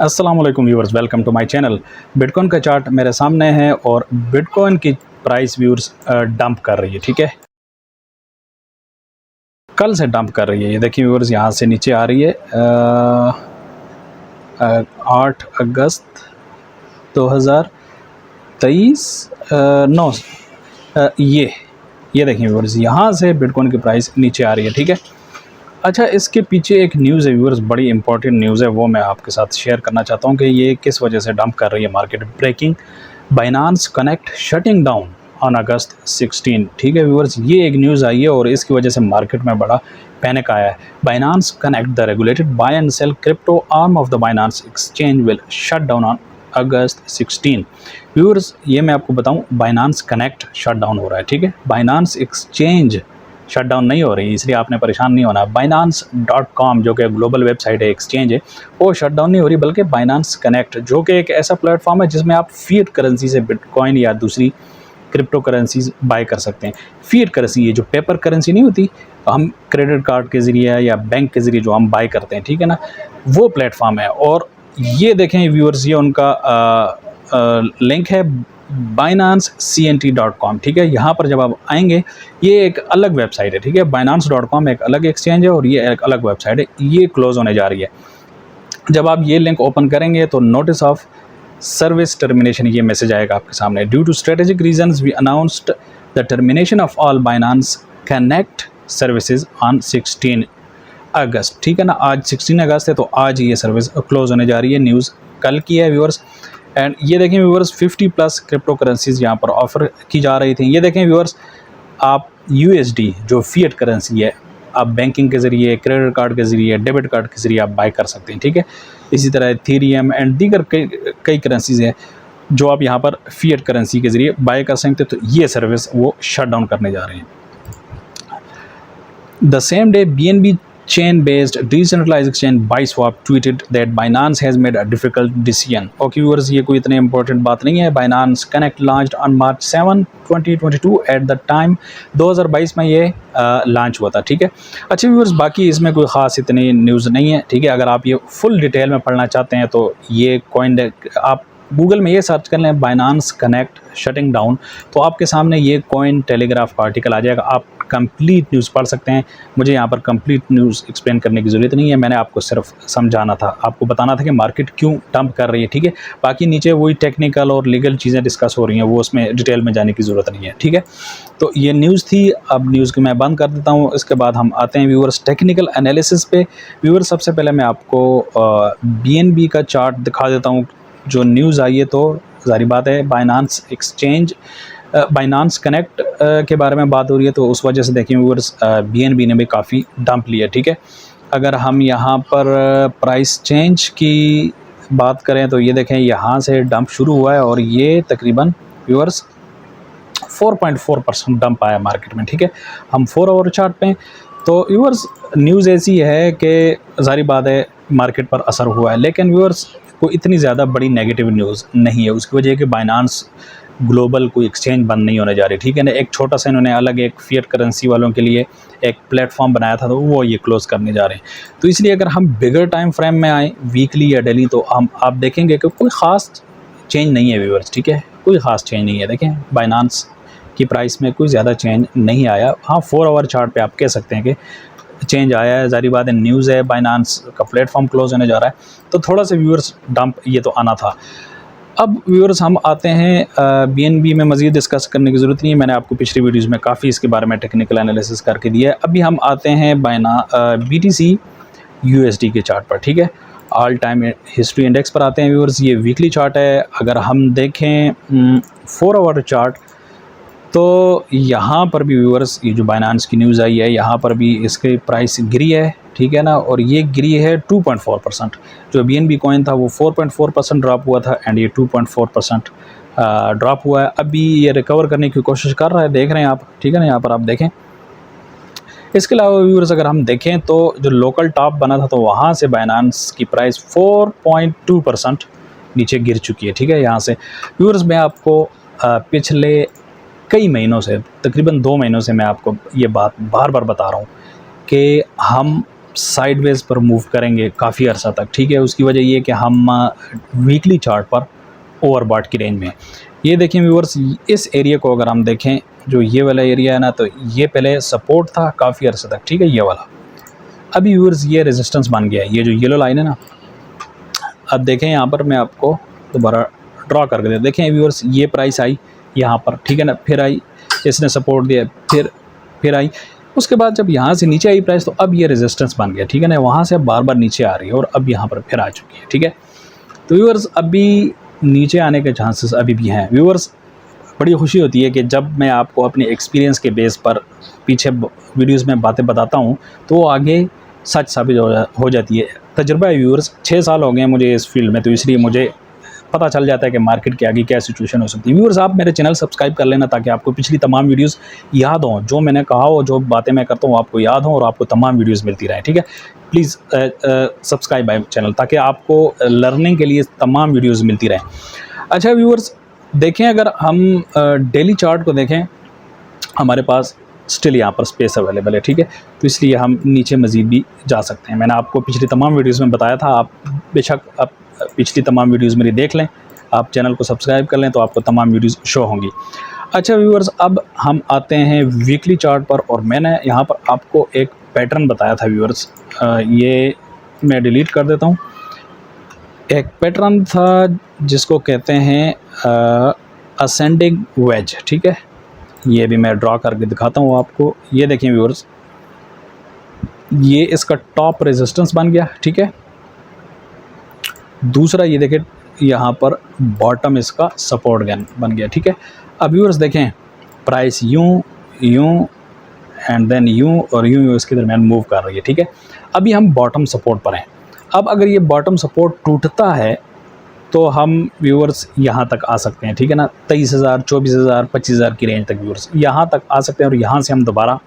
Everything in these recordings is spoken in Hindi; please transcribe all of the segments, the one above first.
अस्सलाम वालेकुम viewers, welcome to my channel. Bitcoin का चार्ट मेरे सामने है और बिटकॉइन की प्राइस व्यूअर्स डंप कर रही है। ठीक है, कल से डंप कर रही है। ये देखिए व्यूअर्स, यहाँ से नीचे आ रही है 8 अगस्त 2023 9 ये देखिए व्यूअर्स, यहाँ से बिटकॉइन की प्राइस नीचे आ रही है। ठीक है, अच्छा, इसके पीछे एक न्यूज़ है व्यूअर्स, बड़ी इंपॉर्टेंट न्यूज़ है, वो मैं आपके साथ शेयर करना चाहता हूँ कि ये किस वजह से डंप कर रही है market. Breaking, Binance connect shutting down on August 16। ठीक है व्यूअर्स, ये एक न्यूज़ आई है और इसकी वजह से मार्केट में बड़ा पैनिक आया है। Binance connect, the regulated buy and sell crypto arm of the Binance exchange will shut down on August 16। Viewers, ये मैं आपको बताऊं, बाइनांस कनेक्ट शट डाउन हो रहा है। ठीक है, बाइनांस एक्सचेंज शट डाउन नहीं हो रही, इसलिए आपने परेशान नहीं होना। Binance.com जो कि ग्लोबल वेबसाइट है, एक्सचेंज है, वो शट डाउन नहीं हो रही, बल्कि बाइनांस कनेक्ट जो कि एक ऐसा प्लेटफॉर्म है जिसमें आप फिएट करेंसी से बिटकॉइन या दूसरी क्रिप्टो करेंसीज बाय कर सकते हैं। फिएट करेंसी, ये जो पेपर करेंसी नहीं होती, हम क्रेडिट कार्ड के ज़रिए या बैंक के ज़रिए जो हम बाय करते हैं, ठीक है ना, वो प्लेटफॉर्म है। और ये देखें व्यूअर्स, ये उनका लिंक है binance.cnt.com। ठीक है, यहाँ पर जब आप आएंगे, ये एक अलग वेबसाइट है। ठीक है, binance.com एक अलग एक्सचेंज है और ये एक अलग वेबसाइट है, ये क्लोज होने जा रही है। जब आप ये लिंक ओपन करेंगे तो नोटिस ऑफ सर्विस टर्मिनेशन, ये मैसेज आएगा आपके सामने। Due to strategic reasons we announced the termination of all Binance connect services on 16 August. ठीक है ना, आज 16 अगस्त है, तो आज ये सर्विस क्लोज होने जा रही है। न्यूज़ कल की है व्यूअर्स। एंड ये देखें व्यूअर्स, 50+ क्रिप्टो करेंसीज यहाँ पर ऑफ़र की जा रही थी। ये देखें व्यूअर्स, आप USD जो फिएट करेंसी है, आप बैंकिंग के ज़रिए, क्रेडिट कार्ड के ज़रिए, डेबिट कार्ड के ज़रिए आप बाय कर सकते हैं। ठीक है, इसी तरह इथेरियम एंड दीगर कई करेंसीज हैं जो आप यहाँ पर फिएट करेंसी के ज़रिए बाय कर सकते हैं। तो ये सर्विस वो शट डाउन करने जा रहे हैं। The same day BNB chain-based decentralized exchange BiSwap tweeted that Binance has made a difficult decision. Okay viewers, ये कोई इतनी important बात नहीं है। Binance Connect launched on March 7, 2022 at the time 2022 में ये लॉन्च हुआ था। ठीक है, अच्छा व्यूअर्स, बाकी इसमें कोई ख़ास इतनी न्यूज़ नहीं है। ठीक है, अगर आप ये फुल डिटेल में पढ़ना चाहते हैं तो ये कॉइन, आप गूगल में ये सर्च कर लें बाइनांस कनेक्ट शटिंग डाउन, तो आपके सामने ये कॉइन टेलीग्राफ का आर्टिकल आ जाएगा। आप कंप्लीट न्यूज़ पढ़ सकते हैं। मुझे यहाँ पर कंप्लीट न्यूज़ एक्सप्लेन करने की ज़रूरत नहीं है, मैंने आपको सिर्फ समझाना था, आपको बताना था कि मार्केट क्यों डंप कर रही है। ठीक है, बाकी नीचे वही टेक्निकल और लीगल चीज़ें डिस्कस हो रही हैं, वो उसमें डिटेल में जाने की ज़रूरत नहीं है। ठीक है, तो ये न्यूज़ थी। अब न्यूज़ को मैं बंद कर देता हूँ, इसके बाद हम आते हैं व्यूअर्स टेक्निकल एनालिसिस पे। व्यूअर्स, सबसे पहले मैं आपको BNB का चार्ट दिखा देता हूँ। जो न्यूज़ आई है, तो ज़ाहिर बात है बाइनांस एक्सचेंज, बाइनांस कनेक्ट के बारे में बात हो रही है, तो उस वजह से देखिए व्यूअर्स, BNB ने भी काफ़ी डंप लिया। ठीक है, अगर हम यहाँ पर प्राइस चेंज की बात करें तो ये देखें, यहाँ से डंप शुरू हुआ है और ये तकरीबन व्यूअर्स 4.4% डंप आया मार्केट में। ठीक है, हम 4 आवर चार्ट पे, तो व्यूअर्स न्यूज़ ऐसी है कि ज़ाहिर बात है मार्केट पर असर हुआ है, लेकिन व्यूअर्स कोई इतनी ज़्यादा बड़ी नेगेटिव न्यूज़ नहीं है। उसकी वजह है कि बाइनांस ग्लोबल कोई एक्सचेंज बंद नहीं होने जा रही। ठीक है ना, एक छोटा सा इन्होंने अलग एक फिएट करेंसी वालों के लिए एक प्लेटफॉर्म बनाया था, तो वो ये क्लोज़ करने जा रहे हैं। तो इसलिए अगर हम बिगर टाइम फ्रेम में आए, वीकली या डेली, तो आप देखेंगे कि कोई ख़ास चेंज नहीं है व्यूअर्स। ठीक है, कोई ख़ास चेंज नहीं है। देखें, बाइनांस की प्राइस में कोई ज़्यादा चेंज नहीं आया। हाँ, 4 आवर चार्ट पे आप कह सकते हैं कि चेंज आया है। ज़ाहिर बात है, न्यूज़ है, बाइनांस का प्लेटफॉर्म क्लोज होने जा रहा है, तो थोड़ा सा व्यूअर्स डंप ये तो आना था। अब व्यूअर्स, हम आते हैं BNB में मज़ीद डिस्कस करने की ज़रूरत नहीं है, मैंने आपको पिछली वीडियोज़ में काफ़ी इसके बारे में टेक्निकल एनालिसिस करके दिया है। अभी हम आते हैं BTC USD के चार्ट पर। ठीक है, ऑल टाइम हिस्ट्री इंडेक्स पर आते हैं व्यूअर्स। ये वीकली चार्ट है। अगर हम देखें 4 आवर चार्ट, तो यहाँ पर भी व्यूअर्स, ये जो बाइनांस की न्यूज़ आई है, यहाँ पर भी इसकी प्राइस गिरी है। ठीक है ना, और ये गिरी है 2.4%। जो BNB कॉइन था वो 4.4% ड्रॉप हुआ था, एंड ये 2.4% ड्रॉप हुआ है। अभी ये रिकवर करने की कोशिश कर रहा है, देख रहे हैं आप। ठीक है ना, यहाँ पर आप देखें। इसके अलावा व्यूअर्स, अगर हम देखें तो जो लोकल टॉप बना था, तो वहाँ से बाइनांस की प्राइस 4.2% नीचे गिर चुकी है। ठीक है, यहाँ से व्यूअर्स, मैं आपको पिछले कई महीनों से, तकरीबन 2 महीनों से मैं आपको ये बात बार बार बता रहा हूँ कि हम साइडवेज पर मूव करेंगे काफ़ी अर्सा तक, ठीक है। उसकी वजह ये है कि हम वीकली चार्ट पर ओवरबॉट की रेंज में हैं। ये देखें व्यूअर्स, इस एरिया को अगर हम देखें, जो ये वाला एरिया है ना, तो ये पहले सपोर्ट था काफ़ी अर्से तक, ठीक है, ये वाला। अभी व्यूअर्स ये रेजिस्टेंस बन गया है, ये जो येलो लाइन है ना। अब देखें यहाँ पर मैं आपको दोबारा ड्रॉ करके दे, देखें व्यूअर्स, ये प्राइस आई यहाँ पर, ठीक है ना, फिर आई, इसने सपोर्ट दिया, फिर आई। उसके बाद जब यहाँ से नीचे आई प्राइस, तो अब ये रेजिस्टेंस बन गया, ठीक है ना, वहाँ से अब बार बार नीचे आ रही है और अब यहाँ पर फिर आ चुकी है, ठीक है। तो व्यूअर्स अभी नीचे आने के चांसेस अभी भी हैं। व्यूअर्स बड़ी खुशी होती है कि जब मैं आपको अपने एक्सपीरियंस के बेस पर पीछे वीडियोस में बातें बताता हूँ तो वो आगे सच साबित हो जाती है। तजुर्बा है व्यूअर्स, 6 साल हो गए मुझे इस फील्ड में, तो इसलिए मुझे पता चल जाता है कि मार्केट के आगे क्या सिचुएशन हो सकती है। व्यूअर्स आप मेरे चैनल सब्सक्राइब कर लेना ताकि आपको पिछली तमाम वीडियोस याद हों, जो मैंने कहा हो, जो बातें मैं करता हूँ आपको याद हों और आपको तमाम वीडियोस मिलती रहें, ठीक है। प्लीज़ सब्सक्राइब माय चैनल ताकि आपको लर्निंग के लिए तमाम वीडियोस मिलती रहें। अच्छा व्यूअर्स देखें, अगर हम डेली चार्ट को देखें, हमारे पास स्टिल यहाँ पर स्पेस अवेलेबल है, ठीक है। तो इसलिए हम नीचे मज़ीद भी जा सकते हैं। मैंने आपको पिछली तमाम वीडियोस में बताया था, आप बेशक आप पिछली तमाम वीडियोस मेरी देख लें, आप चैनल को सब्सक्राइब कर लें तो आपको तमाम वीडियोस शो होंगी। अच्छा व्यूअर्स, अब हम आते हैं वीकली चार्ट पर, और मैंने यहाँ पर आपको एक पैटर्न बताया था व्यूअर्स, ये मैं डिलीट कर देता हूँ। एक पैटर्न था जिसको कहते हैं असेंडिंग वेज, ठीक है। ये भी मैं ड्रॉ करके दिखाता हूँ आपको। ये देखें व्यूअर्स, ये इसका टॉप रेजिस्टेंस बन गया, ठीक है। दूसरा ये देखें, यहाँ पर बॉटम इसका सपोर्ट बन गया, ठीक है। अब व्यूअर्स देखें, प्राइस यूं एंड देन यूं और यूं इसके दरमियान मूव कर रही है, ठीक है। अभी हम बॉटम सपोर्ट पर हैं। अब अगर ये बॉटम सपोर्ट टूटता है तो हम व्यूअर्स यहाँ तक आ सकते हैं, ठीक है ना, 23,000, 24,000, 25,000 की रेंज तक व्यूअर्स यहाँ तक आ सकते हैं, और यहाँ से हम दोबारा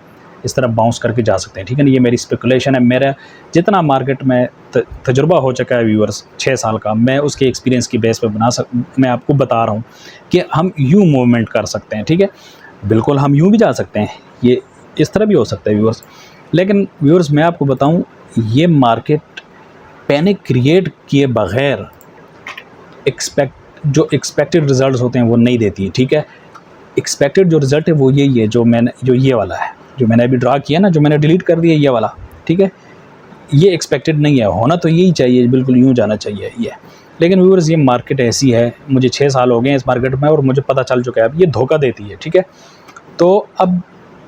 इस तरह बाउंस करके जा सकते हैं, ठीक है ना। ये मेरी स्पेकुलेशन है, मेरा जितना मार्केट में तजुर्बा हो चुका है व्यूअर्स 6 साल का, मैं उसके एक्सपीरियंस की बेस पर मैं आपको बता रहा हूँ कि हम यूँ मूवमेंट कर सकते हैं, ठीक है। बिल्कुल हम यूँ भी जा सकते हैं, ये इस तरह भी हो सकता है व्यूअर्स। लेकिन व्यूअर्स मैं आपको बताऊँ, ये मार्केट पैनिक क्रिएट किए बग़ैर जो एक्सपेक्टेड रिज़ल्ट्स होते हैं वो नहीं देती, ठीक है। एक्सपेक्टेड जो रिज़ल्ट है वो यही है, जो ये वाला है, जो मैंने अभी ड्रा किया ना, जो मैंने डिलीट कर दिया ये वाला, ठीक है। ये एक्सपेक्टेड नहीं है, होना तो यही चाहिए, बिल्कुल यूँ जाना चाहिए ये। लेकिन व्यूअर्स ये मार्केट ऐसी है, मुझे 6 साल हो गए हैं इस मार्केट में और मुझे पता चल चुका है अब ये धोखा देती है, ठीक है। तो अब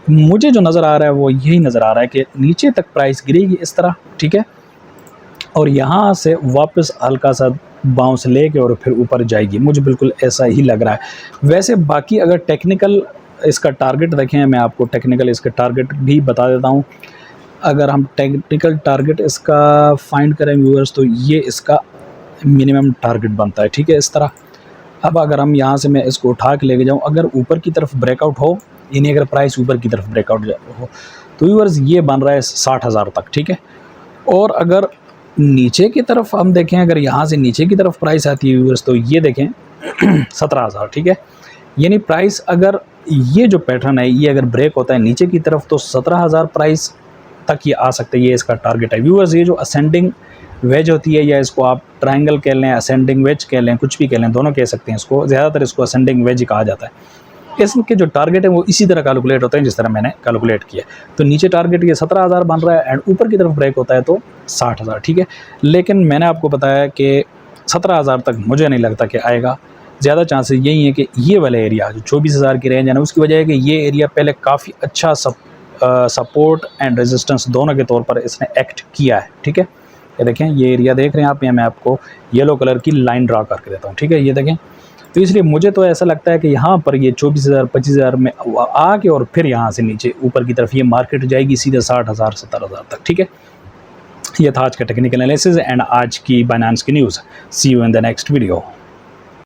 मुझे जो नज़र आ रहा है वो यही नज़र आ रहा है कि नीचे तक प्राइस गिरेगी इस तरह, ठीक है, और यहाँ से वापस हल्का सा बाउंस लेके और फिर ऊपर जाएगी, मुझे बिल्कुल ऐसा ही लग रहा है। वैसे बाकी अगर टेक्निकल इसका टारगेट देखें, मैं आपको टेक्निकल इसका टारगेट भी बता देता हूँ। अगर हम टेक्निकल टारगेट इसका फाइंड करें व्यूअर्स, तो ये इसका मिनिमम टारगेट बनता है, ठीक है, इस तरह। अब अगर हम यहाँ से मैं इसको उठा के लेके जाऊँ, अगर ऊपर की तरफ ब्रेकआउट हो, यानी अगर प्राइस ऊपर की तरफ ब्रेकआउट हो, तो व्यूअर्स ये बन रहा है 60,000 तक, ठीक है। और अगर नीचे की तरफ हम देखें, अगर यहाँ से नीचे की तरफ प्राइस आती है व्यूअर्स, तो ये देखें 17,000, ठीक है। यानी प्राइस अगर ये जो पैटर्न है ये अगर ब्रेक होता है नीचे की तरफ तो 17,000 प्राइस तक ये आ सकते हैं, ये इसका टारगेट है व्यूअर्स। ये जो असेंडिंग वेज होती है, या इसको आप ट्रायंगल कह लें, असेंडिंग वेज कह लें, कुछ भी कह लें, दोनों कह सकते हैं इसको, ज़्यादातर इसको असेंडिंग वेज ही कहा जाता है। इसके जो टारगेट है वो इसी तरह कैलकुलेट होते हैं जिस तरह मैंने कैलकुलेट किया। तो नीचे टारगेट ये 17,000 बन रहा है एंड ऊपर की तरफ ब्रेक होता है तो 60,000, ठीक है। लेकिन मैंने आपको बताया कि 17,000 तक मुझे नहीं लगता कि आएगा। ज़्यादा चांसेस यही है कि ये वाला एरिया जो 24,000 की रेंज है ना, उसकी वजह है कि ये एरिया पहले काफ़ी अच्छा सपोर्ट एंड रेजिस्टेंस दोनों के तौर पर इसने एक्ट किया है, ठीक है। ये देखें, ये एरिया देख रहे हैं आप, यहाँ मैं आपको येलो कलर की लाइन ड्रा करके देता हूँ, ठीक है। ये देखें, तो इसलिए मुझे तो ऐसा लगता है कि यहाँ पर ये 24,000 25,000 में आके और फिर यहाँ से नीचे ऊपर की तरफ ये मार्केट जाएगी सीधे 60,000 70,000 तक, ठीक है। ये था आज का टेक्निकल एनालिसिस एंड आज की बाइनेंस की news. See you in the next video.